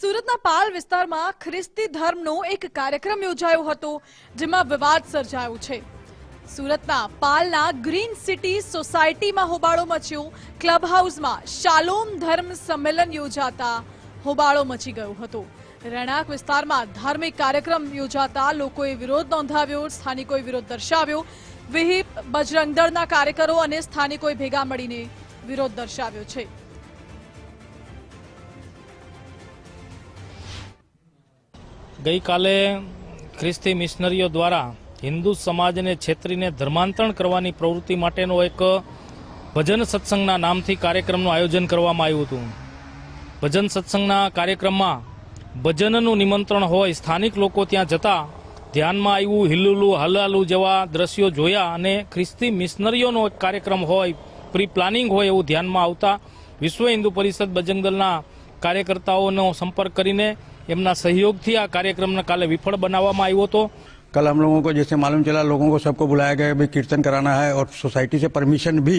સુરતના પાલ વિસ્તારમાં ખ્રિસ્તી ધર્મનો એક કાર્યક્રમ યોજાયો હતો, જેમાં વિવાદ સર્જાયો છે. સુરતના પાલના ગ્રીન સિટી સોસાયટીમાં હોબાળો મચ્યો. ક્લબ હાઉસમાં શાલોમ ધર્મ સંમેલન યોજાતા હોબાળો મચી ગયો હતો. રહેણાંક વિસ્તારમાં ધાર્મિક કાર્યક્રમ યોજાતા લોકોએ વિરોધ નોંધાવ્યો, સ્થાનિકોએ વિરોધ દર્શાવ્યો. વિહિપ, બજરંગ દળના કાર્યકરો અને સ્થાનિકોએ ભેગા મળીને વિરોધ દર્શાવ્યો છે. ગઈકાલે ખ્રિસ્તી મિશનરીઓ દ્વારા હિન્દુ સમાજને છેતરીને ધર્માંતરણ કરવાની પ્રવૃત્તિ માટેનો એક ભજન સત્સંગના નામથી કાર્યક્રમનું આયોજન કરવામાં આવ્યું હતું. ભજન સત્સંગના કાર્યક્રમમાં ભજનનું નિમંત્રણ હોય, સ્થાનિક લોકો ત્યાં જતા ધ્યાનમાં આવ્યું, હિલ્લુલું હલાલું જેવા દ્રશ્યો જોયા અને ખ્રિસ્તી મિશનરીઓનો એક કાર્યક્રમ હોય, પ્રી પ્લાનિંગ હોય એવું ધ્યાનમાં આવતા વિશ્વ હિન્દુ પરિષદ બજરંગ દળના કાર્યકર્તાઓનો સંપર્ક કરીને એમના સહयोगથી આ કાર્યક્રમને કાલે વિફળ બનાવવામાં આવ્યો હતો. कल हम लोगों को जैसे मालूम चला, लोगों को सबको बुलाया गया, भाई कीर्तन कराना है और सोसाइटी से परमिशन भी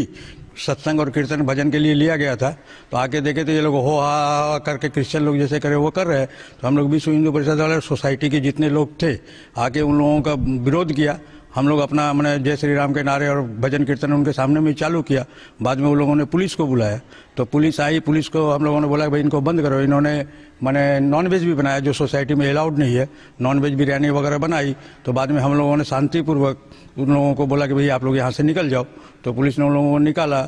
सत्संग और कीर्तन भजन के लिए लिया गया था. तो आके देखे तो ये लोग हो हा करके क्रिश्चियन लोग जैसे करे वो कर रहे हैं. तो हम लोग विश्व हिंदू परिषद वाले सोसाइटी के जितने लोग थे आके उन लोगों का विरोध किया. हम लोग अपना मैंने जय श्री राम के नारे और भजन कीर्तन उनके सामने में चालू किया. बाद में उन लोगों ने पुलिस को बुलाया. तो पुलिस आई, पुलिस को हम लोगों ने बोला भाई इनको बंद करो. इन्होंने मैंने नॉनवेज भी बनाया जो सोसाइटी में अलाउड नहीं है, नॉनवेज बिरयानी वगैरह बनाई. तो बाद में हम लोगों ने शांतिपूर्वक उन लोगों को बोला कि भाई आप लोग यहाँ से निकल जाओ. तो पुलिस ने उन लोगों को निकाला